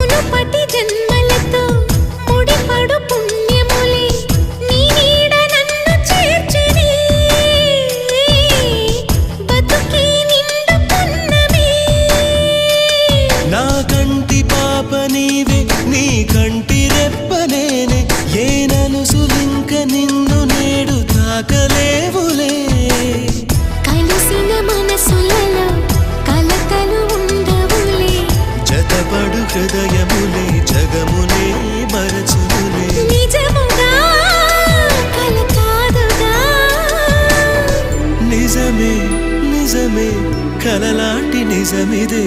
మునుపటి జన్మలతో ముడిపడు పుణ్యములే నీ నీడ నన్ను చేర్చెనే బతుకే నిండు పున్నమే నా కంటి పాప నీవే నీ కంటి రెప్ప నేనే ఏనను సులింక నిన్ను నేడు తాకలేవులే కలిసిన మనసులలో కలతలు ఉండవులే జతపడు హృదయములే జగమునే మరచునులే నిజముగా కల కాదుగా నిజమే నిజమే కలలాంటి నిజమిదే